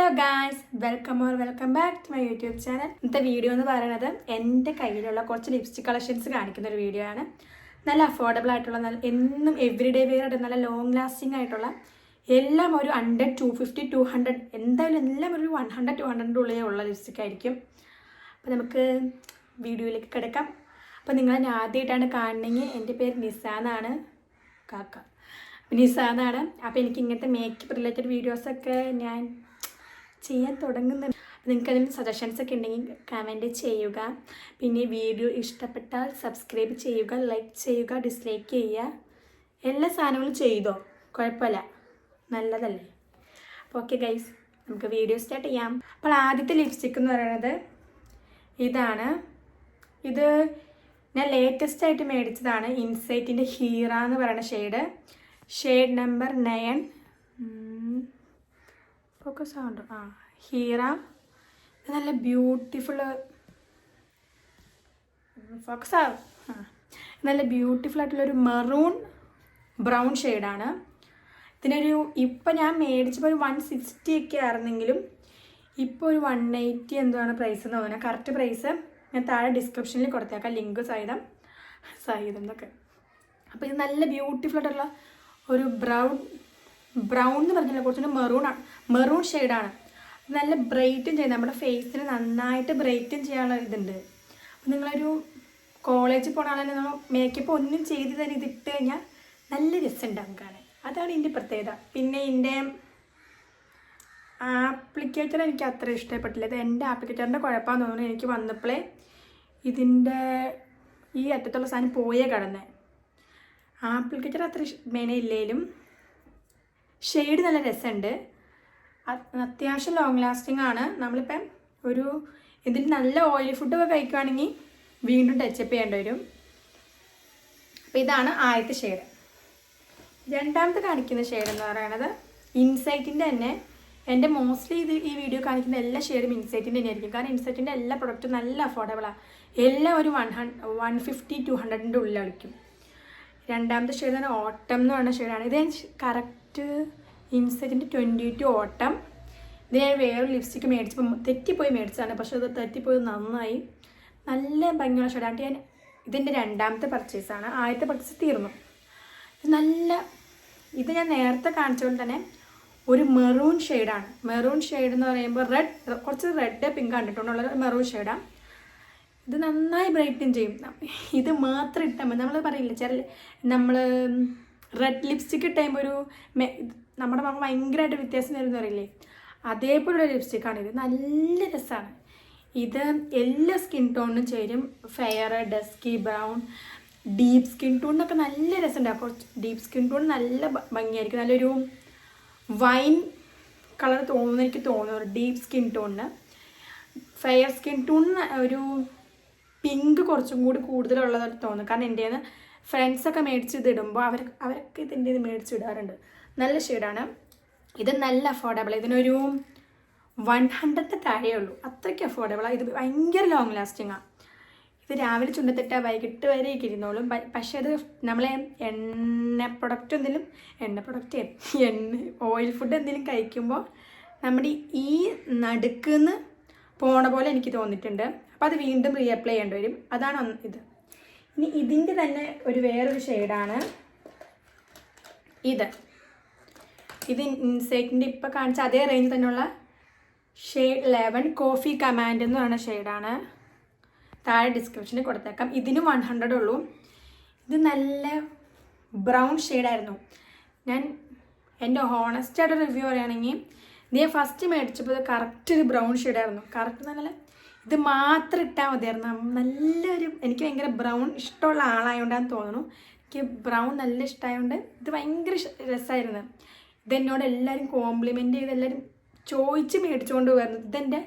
Hello guys, welcome back to my YouTube channel. ഇന്നത്തെ video എന്ന് പറയുന്നത് എൻ്റെ കയ്യിലുള്ള കുറച്ച് ലിപ്സ്റ്റിക് കളക്ഷൻസ് കാണിക്കുന്ന ഒരു വീഡിയോ ആണ്. നല്ല അഫോർഡബിൾ ആയിട്ടുള്ള, എന്നും എവറിഡേ വെയർ ആയിട്ട് നല്ല ലോങ് ലാസ്റ്റിംഗ് ആയിട്ടുള്ള, എല്ലാം ഒരു 100, 250, 200, എന്തായാലും എല്ലാം ഒരു 100, 200 ഉള്ളിലേ ഉള്ള ലിപ്സ്റ്റിക് ആയിരിക്കും. അപ്പോൾ നമുക്ക് വീഡിയോയിലേക്ക് കിടക്കാം. അപ്പോൾ നിങ്ങളെന്നെ ആദ്യമായിട്ടാണ് കാണണമെങ്കിൽ എൻ്റെ പേര് നിസ എന്നാണ്, നിസ എന്നാണ്. അപ്പോൾ എനിക്ക് ഇങ്ങനത്തെ മേക്കപ്പ് റിലേറ്റഡ് വീഡിയോസൊക്കെ ഞാൻ ചെയ്യാൻ തുടങ്ങുന്നുണ്ട്. നിങ്ങൾക്ക് അതിന് സജഷൻസ് ഒക്കെ ഉണ്ടെങ്കിൽ കമൻറ്റ് ചെയ്യുക. പിന്നെ വീഡിയോ ഇഷ്ടപ്പെട്ടാൽ സബ്സ്ക്രൈബ് ചെയ്യുക, ലൈക്ക് ചെയ്യുക, ഡിസ്ലൈക്ക് ചെയ്യുക. എല്ലാ സാധനങ്ങളും ചെയ്തോ, കുഴപ്പമില്ല, നല്ലതല്ലേ. അപ്പോൾ ഓക്കെ ഗൈസ്, നമുക്ക് വീഡിയോ സ്റ്റാർട്ട് ചെയ്യാം. അപ്പോൾ ആദ്യത്തെ ലിപ്സ്റ്റിക് എന്ന് പറയുന്നത് ഇതാണ്. ഇത് ഞാൻ ലേറ്റസ്റ്റ് ആയിട്ട് മേടിച്ചതാണ്. ഇൻസൈറ്റിൻ്റെ ഹീറ എന്ന് പറയുന്ന ഷെയ്ഡ് നമ്പർ 9. ഫോക്കസ് ആവുന്നുണ്ടോ? ഹീറ. ഇത് നല്ല ബ്യൂട്ടിഫുൾ, ഫോക്കസ് ആവും. നല്ല ബ്യൂട്ടിഫുൾ ആയിട്ടുള്ളൊരു മെറൂൺ ബ്രൗൺ ഷെയ്ഡാണ്. ഇതിനൊരു ഇപ്പം ഞാൻ മേടിച്ചപ്പോൾ ഒരു 160 ഒക്കെ ആയിരുന്നെങ്കിലും ഇപ്പോൾ ഒരു 180 എന്താണ് പ്രൈസ് എന്ന് തോന്നുന്നത്. കറക്റ്റ് പ്രൈസ് ഞാൻ താഴെ ഡിസ്ക്രിപ്ഷനിൽ കൊടുത്തേക്കാം, ലിങ്ക് സഹിതം എന്നൊക്കെ. അപ്പോൾ ഇത് നല്ല ബ്യൂട്ടിഫുൾ ആയിട്ടുള്ള ഒരു ബ്രൗൺ എന്ന് പറഞ്ഞാൽ കുറച്ചുകൂടി മെറൂൺ ഷെയ്ഡാണ്. നല്ല ബ്രൈറ്റും ചെയ്ത് നമ്മുടെ ഫേസിന് നന്നായിട്ട് ബ്രൈറ്റും ചെയ്യാനുള്ള ഇതുണ്ട്. അപ്പം നിങ്ങളൊരു കോളേജിൽ പോകണ ആളെ നമ്മൾ മേക്കപ്പ് ഒന്നും ചെയ്ത് തന്നെ ഇതിട്ട് കഴിഞ്ഞാൽ നല്ല രസമുണ്ടാകും കാണാൻ. അതാണ് ഇതിൻ്റെ പ്രത്യേകത. പിന്നെ ഇതിൻ്റെ ആപ്ലിക്കേറ്റർ എനിക്ക് അത്ര ഇഷ്ടപ്പെട്ടില്ല. ഇത് എൻ്റെ ആപ്ലിക്കേറ്ററിൻ്റെ കുഴപ്പമാണെന്ന് തോന്നുന്നു. എനിക്ക് വന്നപ്പോഴേ ഇതിൻ്റെ ഈ അറ്റത്തുള്ള സാധനം പോയേ കിടന്നേ. ആപ്ലിക്കേറ്റർ അത്ര മേനയില്ലേലും ഷെയ്ഡ് നല്ല രസമുണ്ട്. അത്യാവശ്യം ലോങ് ലാസ്റ്റിംഗ് ആണ്. നമ്മളിപ്പം ഇതിൽ നല്ല ഓയിലി ഫുഡൊക്കെ കഴിക്കുകയാണെങ്കിൽ വീണ്ടും ടച്ചപ്പ് ചെയ്യേണ്ടി വരും. അപ്പോൾ ഇതാണ് ആദ്യത്തെ ഷെയ്ഡ്. രണ്ടാമത്തെ കാണിക്കുന്ന ഷെയ്ഡ് എന്ന് പറയുന്നത് ഇൻസൈറ്റിൻ്റെ തന്നെ. എൻ്റെ മോസ്റ്റ്ലി ഈ വീഡിയോ കാണിക്കുന്ന എല്ലാ ഷെയ്ഡും ഇൻസൈറ്റിൻ്റെ തന്നെ ആയിരിക്കും. കാരണം ഇൻസൈറ്റിൻ്റെ എല്ലാ പ്രൊഡക്റ്റും നല്ല അഫോർഡബിളാണ്. എല്ലാം ഒരു 150, 200 ഉള്ളിൽ കളിക്കും. രണ്ടാമത്തെ ഷെയ്ഡ് തന്നെ ഓട്ടം എന്ന് പറയുന്ന ഷെയ്ഡാണ്. ഇത് കറക്റ്റ് ഇൻസൈറ്റിൻ്റെ 22 ഓട്ടം. ഇത് ഞാൻ വേറൊരു ലിപ്സ്റ്റിക്ക് മേടിച്ചപ്പോൾ തെറ്റിപ്പോയി മേടിച്ചതാണ്. പക്ഷേ അത് തെറ്റിപ്പോയി നന്നായി, നല്ല ഭംഗിയുള്ള ഷെയ്ഡാണ്. ഇതിൻ്റെ രണ്ടാമത്തെ പർച്ചേസാണ്. ആദ്യത്തെ പർച്ചേസ് തീർന്നു. ഇത് ഞാൻ നേരത്തെ കാണിച്ച പോലെ തന്നെ ഒരു മെറൂൺ ഷെയ്ഡാണ്. മെറൂൺ ഷെയ്ഡ് എന്ന് പറയുമ്പോൾ കുറച്ച് റെഡ് പിങ്ക് കണ്ടിട്ടുള്ള മെറൂൺ ഷെയ്ഡാണ്. ഇത് നന്നായി ബ്രൈറ്റൻ ചെയ്യും. ഇത് മാത്രം ഇട്ടാൽ മതി. നമ്മൾ പറയില്ല, നമ്മൾ റെഡ് ലിപ്സ്റ്റിക്ക് ഇട്ടുമ്പോൾ നമ്മുടെ മുഖം ഭയങ്കരമായിട്ട് വ്യത്യാസം വരുമെന്ന് പറയില്ലേ, അതേപോലുള്ള ലിപ്സ്റ്റിക്കാണിത്. നല്ല രസമാണ്. ഇത് എല്ലാ സ്കിൻ ടോണിനും ചേരും. Fair, dusky, brown, deep skin ടോണിനൊക്കെ നല്ല രസമുണ്ടാകും. കുറച്ച് ഡീപ്പ് സ്കിൻ ടോൺ നല്ല ഭംഗിയായിരിക്കും. നല്ലൊരു വൈൻ കളർ എനിക്ക് തോന്നുന്നു ഡീപ്പ് സ്കിൻ ടോണിന്. ഫെയർ സ്കിൻ ടോണിന് ഒരു പിങ്ക് കുറച്ചും കൂടി കൂടുതലുള്ളതായിട്ട് തോന്നുന്നു. കാരണം എൻ്റെ ഫ്രണ്ട്സൊക്കെ മേടിച്ച് ഇതിടുമ്പോൾ അവരൊക്കെ ഇതിൻ്റെ മേടിച്ചിടാറുണ്ട്. നല്ല ഷെയ്ഡാണ്. ഇത് നല്ല അഫോർഡബിൾ. ഇതിനൊരു 100 താഴെ ഉള്ളൂ. അത്രയ്ക്ക് അഫോർഡബിളാണ്. ഇത് ഭയങ്കര ലോങ് ലാസ്റ്റിങ്ങാണ്. ഇത് രാവിലെ ചുണ്ടത്തിട്ടാൽ വൈകിട്ട് വരെയൊക്കെ ഇരുന്നോളും. പക്ഷേ അത് നമ്മളെ ഓയിൽ ഫുഡ് എന്തെങ്കിലും കഴിക്കുമ്പോൾ നമ്മുടെ ഈ നടുക്കുന്ന് പോണ പോലെ എനിക്ക് തോന്നിയിട്ടുണ്ട്. അപ്പോൾ അത് വീണ്ടും റീഅപ്ലൈ ചെയ്യേണ്ടി വരും. അതാണ് ഇത്. ഇനി ഇതിൻ്റെ തന്നെ വേറൊരു ഷെയ്ഡാണ് ഇത് ഇൻസൈറ്റിൻ്റെ ഇപ്പോൾ കാണിച്ച അതേ റേഞ്ച് തന്നെയുള്ള ഷെയ്ഡ് 11 കോഫി കമാൻഡ് എന്ന് പറയുന്ന ഷെയ്ഡാണ്. താഴെ ഡിസ്ക്രിപ്ഷനിൽ കൊടുത്തേക്കാം. ഇതിന് 100 ഉള്ളൂ. ഇത് നല്ല ബ്രൗൺ ഷെയ്ഡായിരുന്നു. ഞാൻ എൻ്റെ ഹോണസ്റ്റ് ആയിട്ട് റിവ്യൂ പറയുകയാണെങ്കിൽ ഞാൻ ഫസ്റ്റ് മേടിച്ചപ്പോൾ കറക്റ്റ് ഒരു ബ്രൗൺ ഷെയ്ഡായിരുന്നു. കറക്റ്റ് നല്ല ഇത് മാത്രം ഇട്ടാൽ മതിയായിരുന്നു. എനിക്ക് ഭയങ്കര ബ്രൗൺ ഇഷ്ടമുള്ള ആളായതുകൊണ്ടാന്ന് തോന്നുന്നു. എനിക്ക് ബ്രൗൺ നല്ല ഇഷ്ടമായതുകൊണ്ട് ഇത് ഭയങ്കര രസമായിരുന്നു. ഇതെന്നോട് എല്ലാവരും കോംപ്ലിമെൻ്റ് ചെയ്ത് എല്ലാവരും ചോദിച്ച് മേടിച്ചുകൊണ്ട് വരുന്നത്. ഇതെൻ്റെ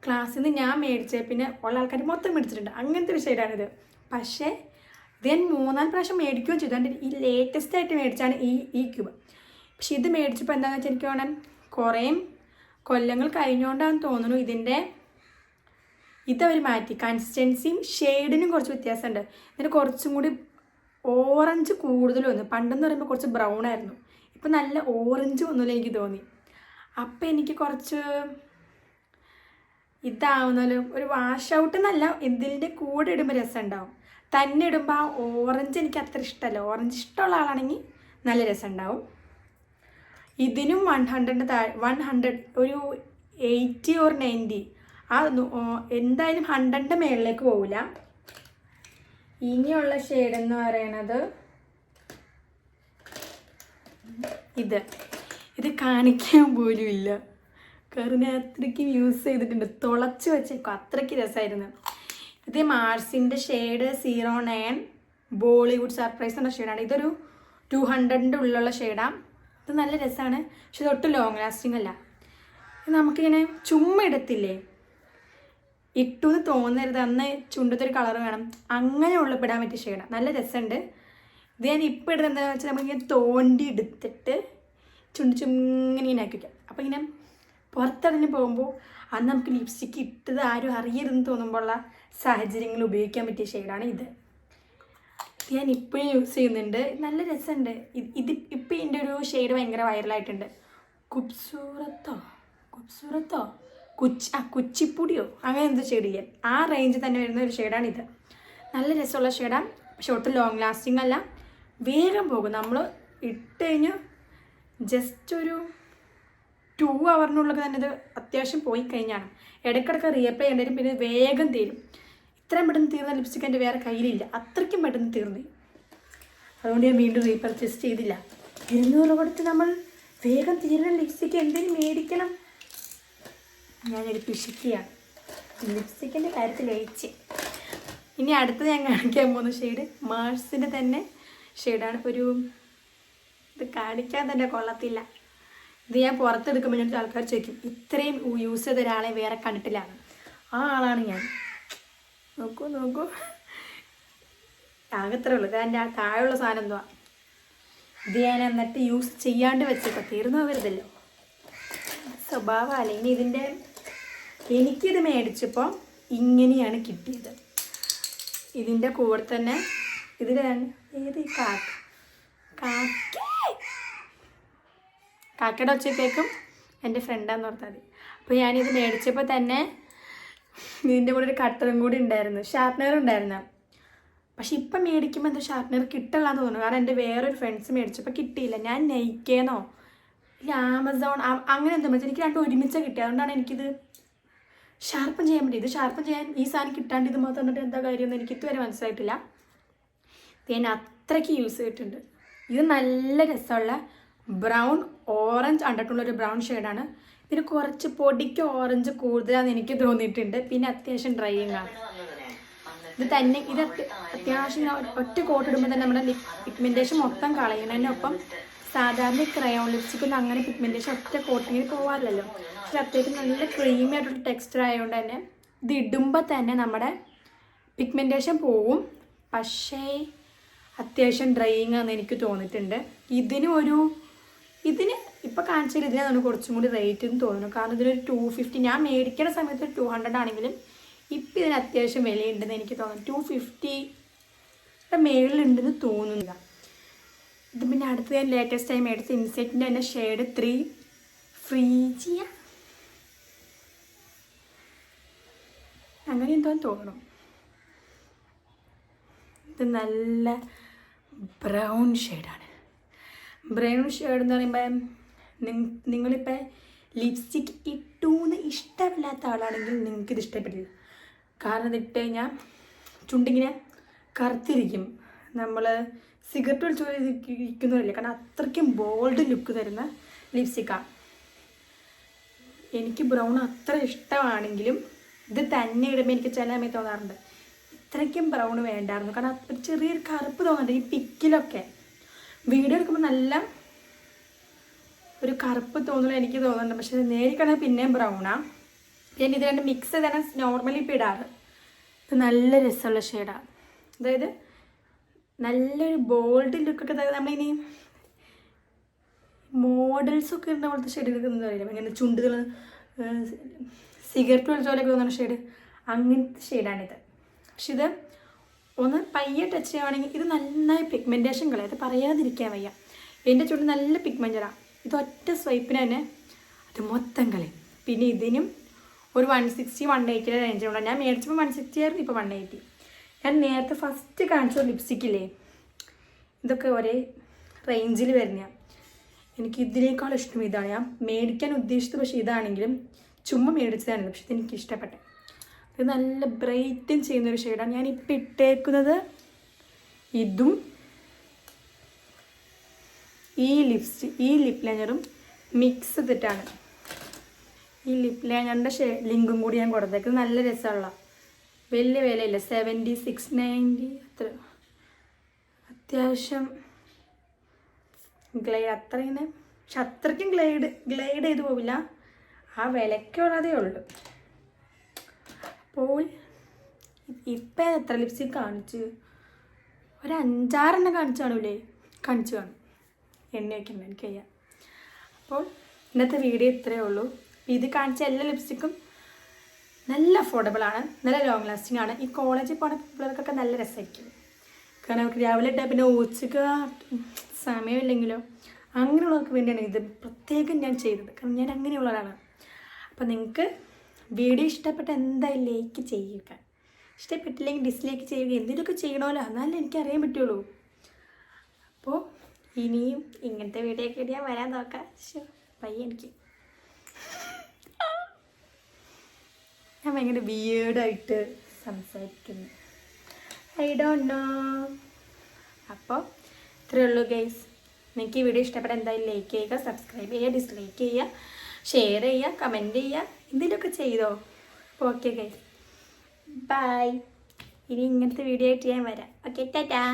ക്ലാസ്സിൽ നിന്ന് ഞാൻ മേടിച്ചത് പിന്നെ ഉള്ള ആൾക്കാർ മൊത്തം മേടിച്ചിട്ടുണ്ട്. അങ്ങനത്തെ ഒരു ഷെയ്ഡാണിത്. പക്ഷേ ഇത് ഞാൻ 3-4 പ്രാവശ്യം മേടിക്കുകയും ചെയ്തു. അതുകൊണ്ട് ഈ ലേറ്റസ്റ്റ് ആയിട്ട് മേടിച്ചാണ് ഈ ക്യൂബ്. പക്ഷെ ഇത് മേടിച്ചപ്പോൾ എന്താണെന്ന് വെച്ചാൽ എനിക്ക് വേണം കുറേ കൊല്ലങ്ങൾ കഴിഞ്ഞുകൊണ്ടാണെന്ന് തോന്നുന്നു ഇതവർ മാറ്റി. കൺസിസ്റ്റൻസിയും ഷെയ്ഡിനും കുറച്ച് വ്യത്യാസമുണ്ട്. ഇതിന് കുറച്ചും കൂടി ഓറഞ്ച് കൂടുതൽ വന്നു. പണ്ടെന്ന് പറയുമ്പോൾ കുറച്ച് ബ്രൗൺ ആയിരുന്നു. ഇപ്പം നല്ല ഓറഞ്ച് ഒന്നുമില്ല എനിക്ക് തോന്നി. അപ്പം എനിക്ക് കുറച്ച് ഇതാവുന്നല്ലോ, ഒരു വാഷ് ഔട്ട് എന്നല്ല, ഇതിൻ്റെ കൂടെ ഇടുമ്പോൾ രസം ഉണ്ടാവും. തന്നെ ഇടുമ്പോൾ ആ ഓറഞ്ച് എനിക്ക് അത്ര ഇഷ്ടമല്ല. ഓറഞ്ച് ഇഷ്ടമുള്ള ആളാണെങ്കിൽ നല്ല രസം ഉണ്ടാവും. ഇതിനും 100 ഒരു 80 or 90 ആ എന്തായാലും 100ൻ്റെ മുകളിലേക്ക് പോവില്ല. ഇനിയുള്ള ഷെയ്ഡ് എന്ന് പറയണത് ഇത് കാണിക്കാൻ പോലും ഇല്ല, കാരണം അത്രയ്ക്കും യൂസ് ചെയ്തിട്ടുണ്ട്. തുളച്ച് വെച്ചേക്കും, അത്രയ്ക്ക് രസമായിരുന്നു. ഇത് മാർസിൻ്റെ ഷെയ്ഡ് 09 ബോളിവുഡ് സർപ്രൈസ് എന്ന ഷെയ്ഡാണ്. ഇതൊരു 200ൻ്റെ ഉള്ളിലുള്ള ഷെയ്ഡാണ്. ഇത് നല്ല രസമാണ്, പക്ഷെ ഇത് ഒട്ടും ലോങ് ലാസ്റ്റിംഗ് അല്ല. നമുക്കിങ്ങനെ ചുമ്മാ ഇടത്തില്ലേ, ഇട്ടു എന്ന് തോന്നരുത്, അന്ന് ചുണ്ടത്തൊരു കളർ വേണം, അങ്ങനെ ഉള്ളപ്പെടാൻ പറ്റിയ ഷെയ്ഡാണ്. നല്ല രസമുണ്ട്. ഇത് ഞാൻ ഇപ്പോൾ ഇടുന്നത് എന്താണെന്ന് വെച്ചാൽ നമ്മളിങ്ങനെ തോണ്ടി എടുത്തിട്ട് ചുണ്ടിങ്ങനെ ഇങ്ങനെ ആക്കി വയ്ക്കാം. അപ്പോൾ ഇങ്ങനെ പുറത്തിറങ്ങി പോകുമ്പോൾ അന്ന് നമുക്ക് ലിപ്സ്റ്റിക്ക് ഇട്ടത് ആരും അറിയരുതെന്ന് തോന്നുമ്പോഴുള്ള സാഹചര്യങ്ങൾ ഉപയോഗിക്കാൻ പറ്റിയ ഷെയ്ഡാണ് ഇത്. ഞാൻ ഇപ്പോഴും യൂസ് ചെയ്യുന്നുണ്ട്, നല്ല രസമുണ്ട്. ഇത് ഇപ്പം ഇതിൻ്റെ ഒരു ഷെയ്ഡ് ഭയങ്കര വൈറലായിട്ടുണ്ട്. കുബ്സൂറത്തോ കുച്ചിപ്പുടിയോ അങ്ങനെ എന്തോ ഷെയ്ഡില്ലേ, ആ റേഞ്ചിൽ തന്നെ വരുന്ന ഒരു ഷെയ്ഡാണ് ഇത്. നല്ല രസമുള്ള ഷെയ്ഡാണ്, പക്ഷെ ഒട്ടും ലോങ് ലാസ്റ്റിംഗ് അല്ല, വേഗം പോകും. നമ്മൾ ഇട്ട് കഴിഞ്ഞ് ജസ്റ്റ് ഒരു 2 hourനുള്ളിൽ തന്നെ ഇത് അത്യാവശ്യം പോയി കഴിഞ്ഞാണ്. ഇടയ്ക്കിടയ്ക്ക് റീഅപ്ലൈ ചെയ്യേണ്ടി വരും, പിന്നെ വേഗം തീരും. ഇത്രയും പെട്ടെന്ന് തീർന്ന ലിപ്സ്റ്റിക് എൻ്റെ വേറെ കയ്യിലില്ല, അത്രയ്ക്കും പെട്ടെന്ന് തീർന്നു. അതുകൊണ്ട് ഞാൻ വീണ്ടും റീപർച്ചേസ് ചെയ്തില്ല. 200 കൊടുത്ത് നമ്മൾ വേഗം തീരുന്ന ലിപ്സ്റ്റിക്ക് എന്തെങ്കിലും മേടിക്കണം. ഞാനൊരു പിശുക്കിയാണ് ലിപ്സ്റ്റിക്കിൻ്റെ കാര്യത്തിൽ അയച്ച്. ഇനി അടുത്ത് ഞാൻ കാണിക്കാൻ പോകുന്ന ഷെയ്ഡ് മാർസിൻ്റെ തന്നെ ഷെയ്ഡാണ്. ഇത് കാണിക്കാൻ തന്നെ കൊള്ളത്തില്ല. ഇത് ഞാൻ പുറത്തെടുക്കുമ്പോൾ ഞാൻ ആൾക്കാർ ചോദിക്കും, ഇത്രയും യൂസ് ചെയ്ത ഒരാളെ വേറെ കണ്ടിട്ടില്ലാണ്. ആ ആളാണ് ഞാൻ. നോക്കൂ ആകത്രേ ഉള്ളൂ. ഇതെൻ്റെ ആ താഴെയുള്ള സാധനം എന്തുവാ, ഇത് ഞാൻ എന്നിട്ട് യൂസ് ചെയ്യാണ്ട് വെച്ചപ്പോൾ തീർന്നു പോകരുതല്ലോ, സ്വഭാവമല്ല. ഇനി എനിക്കിത് മേടിച്ചപ്പോൾ ഇങ്ങനെയാണ് കിട്ടിയത്. ഇതിൻ്റെ കൂടെ തന്നെ ഏത് കാക്കയുടെ ഒച്ചത്തേക്കും എൻ്റെ ഫ്രണ്ടാന്ന് ഓർത്താൽ മതി. അപ്പോൾ ഞാനിത് മേടിച്ചപ്പോൾ തന്നെ ഇതിൻ്റെ കൂടെ ഒരു കട്ടറും കൂടി ഉണ്ടായിരുന്നു, ഷാർപ്പ്നർ ഉണ്ടായിരുന്നു. പക്ഷെ ഇപ്പം മേടിക്കുമ്പോൾ എന്താ ഷാർപ്പ്നർ കിട്ടില്ലാന്ന് തോന്നുന്നു, കാരണം എൻ്റെ വേറൊരു ഫ്രണ്ട്സ് മേടിച്ചപ്പോൾ കിട്ടിയില്ല. ഞാൻ നൈക്കേന്നോ ഇല്ല ആമസോൺ അങ്ങനെ എന്താ വെച്ചാൽ എനിക്ക് രണ്ടും ഒരുമിച്ച് കിട്ടി. അതുകൊണ്ടാണ് എനിക്കിത് ഷാർപ്പൻ ചെയ്യാൻ പറ്റി. ഇത് ഷാർപ്പൻ ചെയ്യാൻ ഈ സാധനം കിട്ടാണ്ട് ഇത് മാത്രം എന്നിട്ട് എന്താ കാര്യമെന്ന് എനിക്ക് ഇതുവരെ മനസ്സിലായിട്ടില്ല. ഞാൻ അത്രയ്ക്ക് യൂസ് ചെയ്തിട്ടുണ്ട്. ഇത് നല്ല രസമുള്ള ബ്രൗൺ ഓറഞ്ച് അണ്ടിട്ടുള്ളൊരു ബ്രൗൺ ഷെയ്ഡാണ്. ഇതിന് കുറച്ച് പൊടിക്ക് ഓറഞ്ച് കൂടുതലാണെന്ന് എനിക്ക് തോന്നിയിട്ടുണ്ട്. പിന്നെ അത്യാവശ്യം ഡ്രൈയിങ് ആണ് ഇത് അത്യാവശ്യം ഒറ്റ കോട്ട് ഇടുമ്പോൾ തന്നെ നമ്മുടെ പിഗ്മെൻറ്റേഷൻ മൊത്തം കളയുന്നതിനൊപ്പം സാധാരണ ക്രയോൺ ലിപ്സ്റ്റിക്കൊന്നും അങ്ങനെ പിഗ്മെൻറ്റേഷൻ ഒറ്റ കോട്ടിങ്ങിൽ പോകാറില്ലല്ലോ. പക്ഷെ അത്യാവശ്യം നല്ല ക്രീമി ആയിട്ടുള്ള ടെക്സ്ചർ ആയതുകൊണ്ട് തന്നെ ഇത് ഇടുമ്പോൾ തന്നെ നമ്മുടെ പിഗ്മെൻറ്റേഷൻ പോവും. പക്ഷേ അത്യാവശ്യം ഡ്രൈയിങ് ആണെന്ന് എനിക്ക് തോന്നിയിട്ടുണ്ട്. ഇതിന് ഇപ്പോൾ കാണിച്ചാൽ ഇതിനാണ് കുറച്ചും കൂടി റേറ്റ് എന്ന് തോന്നുന്നു. കാരണം ഇതിനൊരു 250, ഞാൻ മേടിക്കുന്ന സമയത്ത് 200 ആണെങ്കിലും ഇപ്പം ഇതിന് അത്യാവശ്യം വിലയുണ്ടെന്ന് എനിക്ക് തോന്നുന്നു. 250 മേളിലുണ്ടെന്ന് തോന്നുന്നില്ല. ഇത് പിന്നെ അടുത്ത് ഞാൻ ലേറ്റസ്റ്റ് ടൈം മേടിച്ച ഇൻസെറ്റിൻ്റെ തന്നെ ഷെയ്ഡ് 3 ഫ്രീജിയ അങ്ങനെ എന്തോന്ന് തോന്നുന്നു. ഇത് നല്ല ബ്രൗൺ ഷെയ്ഡാണ്. ബ്രൗൺ ഷെയ്ഡ് എന്ന് പറയുമ്പോൾ നിങ്ങളിപ്പോൾ ലിപ്സ്റ്റിക് ഇട്ടൂന്ന് ഇഷ്ടമില്ലാത്ത ആളാണെങ്കിൽ നിങ്ങൾക്കിത് ഇഷ്ടപ്പെടില്ല. കാരണം ഇതിട്ട് കഴിഞ്ഞാൽ ചുണ്ടിങ്ങനെ കറുത്തിരിക്കും. നമ്മൾ സിഗരറ്റ് വലിച്ചു ഇരിക്കുന്നവരില്ല, കാരണം അത്രയ്ക്കും ബോൾഡ് ലുക്ക് തരുന്ന ലിപ്സ്റ്റിക്കാണ്. എനിക്ക് ബ്രൗൺ അത്ര ഇഷ്ടമാണെങ്കിലും ഇത് തന്നെ ഇടുമ്പോൾ എനിക്ക് ചില സമയത്ത് തോന്നാറുണ്ട് ഇത്രയ്ക്കും ബ്രൗൺ വേണ്ടായിരുന്നു. കാരണം ഒരു ചെറിയൊരു കറുപ്പ് തോന്നുന്നുണ്ട് ഈ പിക്കിലൊക്കെ. വീഡിയോ എടുക്കുമ്പോൾ നല്ല ഒരു കറുപ്പ് തോന്നുന്നു എനിക്ക് തോന്നുന്നുണ്ട്. പക്ഷേ നേരിക്കണത് പിന്നെയും ബ്രൗണാണ്. ഞാൻ ഇത് രണ്ട് മിക്സ് ചെയ്താണ് നോർമലി ഇപ്പോൾ ഇടാറ്. ഇത് നല്ല രസമുള്ള ഷെയ്ഡാണ്. അതായത് നല്ലൊരു ബോൾഡ് ലുക്കൊക്കെ, അതായത് നമ്മളിനി മോഡൽസൊക്കെ ഉണ്ട പോലത്തെ ഷെയ്ഡ് എടുക്കുന്നത് അറിയില്ല, ഇങ്ങനെ ചുണ്ടുകൾ സിഗരറ്റ് വലിച്ചോലൊക്കെ തോന്നുന്ന ഷെയ്ഡ്, അങ്ങനത്തെ ഷെയ്ഡാണിത്. പക്ഷെ ഇത് ഒന്ന് പയ്യെ ടച്ച് ചെയ്യുകയാണെങ്കിൽ ഇത് നന്നായി പിഗ്മെൻറ്റേഷൻ കളയും. അത് പറയാതിരിക്കാൻ വയ്യ. എൻ്റെ ചുണ്ട് നല്ല പിഗ്മെൻറ്ററാണ്. ഇത് ഒറ്റ സ്വൈപ്പിന് തന്നെ ഇത് മൊത്തം കളയും. പിന്നെ ഇതിനും ഒരു 160 180 റേഞ്ചിലുള്ള ഞാൻ മേടിച്ചപ്പോൾ 160 ആയിരുന്നു, ഇപ്പോൾ 180. ഞാൻ നേരത്തെ ഫസ്റ്റ് കാണിച്ച ലിപ്സ്റ്റിക്കില്ലേ, ഇതൊക്കെ ഒരേ റേഞ്ചിൽ വരുന്ന. എനിക്ക് ഇതിനേക്കാളും ഇഷ്ടം ഇതാണ്. ഞാൻ മേടിക്കാൻ ഉദ്ദേശിച്ചത് പക്ഷേ ഇതാണെങ്കിലും ചുമ്മാ മേടിച്ചതാണ്, പക്ഷെ ഇതെനിക്ക് ഇഷ്ടപ്പെട്ടെ. ഇത് നല്ല ബ്രൈറ്റൻ ചെയ്യുന്നൊരു ഷെയ്ഡാണ്. ഞാനിപ്പോൾ ഇട്ടേക്കുന്നത് ഇതും ഈ ലിപ് ലൈനറും മിക്സ് ചെയ്തിട്ടാണ്. ഈ ലിപ് ലൈനറിൻ്റെ ലിങ്കും കൂടി ഞാൻ കൊടുത്തേക്കുന്നത്. നല്ല രസമുള്ള, വലിയ വിലയില്ല, 76.90 അത്ര. അത്യാവശ്യം ഗ്ലൈഡ് അത്ര ഇങ്ങനെ, പക്ഷെ അത്രയ്ക്കും ഗ്ലൈഡ് ചെയ്ത് പോവില്ല, ആ വിലക്കുള്ളതേ ഉള്ളൂ. അപ്പോൾ ഇപ്പം എത്ര ലിപ്സ്റ്റിക് കാണിച്ച്, ഒരു 5-6 കാണിച്ചു കാണൂലേ, കാണിച്ചു കാണും. എണ്ണ വയ്ക്കണ്ട എനിക്ക് ചെയ്യാം. അപ്പോൾ ഇന്നത്തെ വീഡിയോ ഇത്രയേ ഉള്ളൂ. ഇത് കാണിച്ച എല്ലാ ലിപ്സ്റ്റിക്കും നല്ല അഫോർഡബിളാണ്, നല്ല ലോങ് ലാസ്റ്റിംഗ് ആണ്. ഈ കോളേജിൽ പോകുന്ന പിള്ളേർക്കൊക്കെ നല്ല രസമായിരിക്കും. കാരണം അവർക്ക് രാവിലെ ഇട്ടാൽ പിന്നെ ഉച്ചയ്ക്ക് സമയമില്ലെങ്കിലോ അങ്ങനെയുള്ളവർക്ക് വേണ്ടിയാണ് ഇത് പ്രത്യേകം ഞാൻ ചെയ്തത്. കാരണം ഞാൻ അങ്ങനെയുള്ളവരാണ്. അപ്പോൾ നിങ്ങൾക്ക് വീഡിയോ ഇഷ്ടപ്പെട്ട എന്തായാലും ലൈക്ക് ചെയ്യുക, ഇഷ്ടപ്പെട്ടില്ലെങ്കിൽ ഡിസ്ലൈക്ക് ചെയ്യുക, എന്തെങ്കിലുമൊക്കെ ചെയ്യണമല്ലോ, എന്നാലും എനിക്കറിയാൻ പറ്റുള്ളൂ. അപ്പോൾ ഇനിയും ഇങ്ങനത്തെ വീഡിയോ ഒക്കെ ഞാൻ വരാൻ നോക്കാം. പയ്യ എനിക്ക് ഞാൻ ഭയങ്കര വിയേർഡായിട്ട് സംസാരിക്കുന്നു, ഐ ഡോണ്ട് നോ. അപ്പോൾ ഇത്രയേ ഉള്ളൂ ഗൈസ്. നിങ്ങൾക്ക് ഈ വീഡിയോ ഇഷ്ടപ്പെട്ട എന്തായാലും ലൈക്ക് ചെയ്യുക, സബ്സ്ക്രൈബ് ചെയ്യുക, ഡിസ്ലൈക്ക് ചെയ്യുക, ഷെയർ ചെയ്യുക, കമൻറ്റ് ചെയ്യുക, എന്തെങ്കിലുമൊക്കെ ചെയ്തോ. Okay guys, bye. ഇനി ഇങ്ങനത്തെ വീഡിയോ ആയിട്ട് ഞാൻ വരാം. ഓക്കെ, ടാറ്റാ.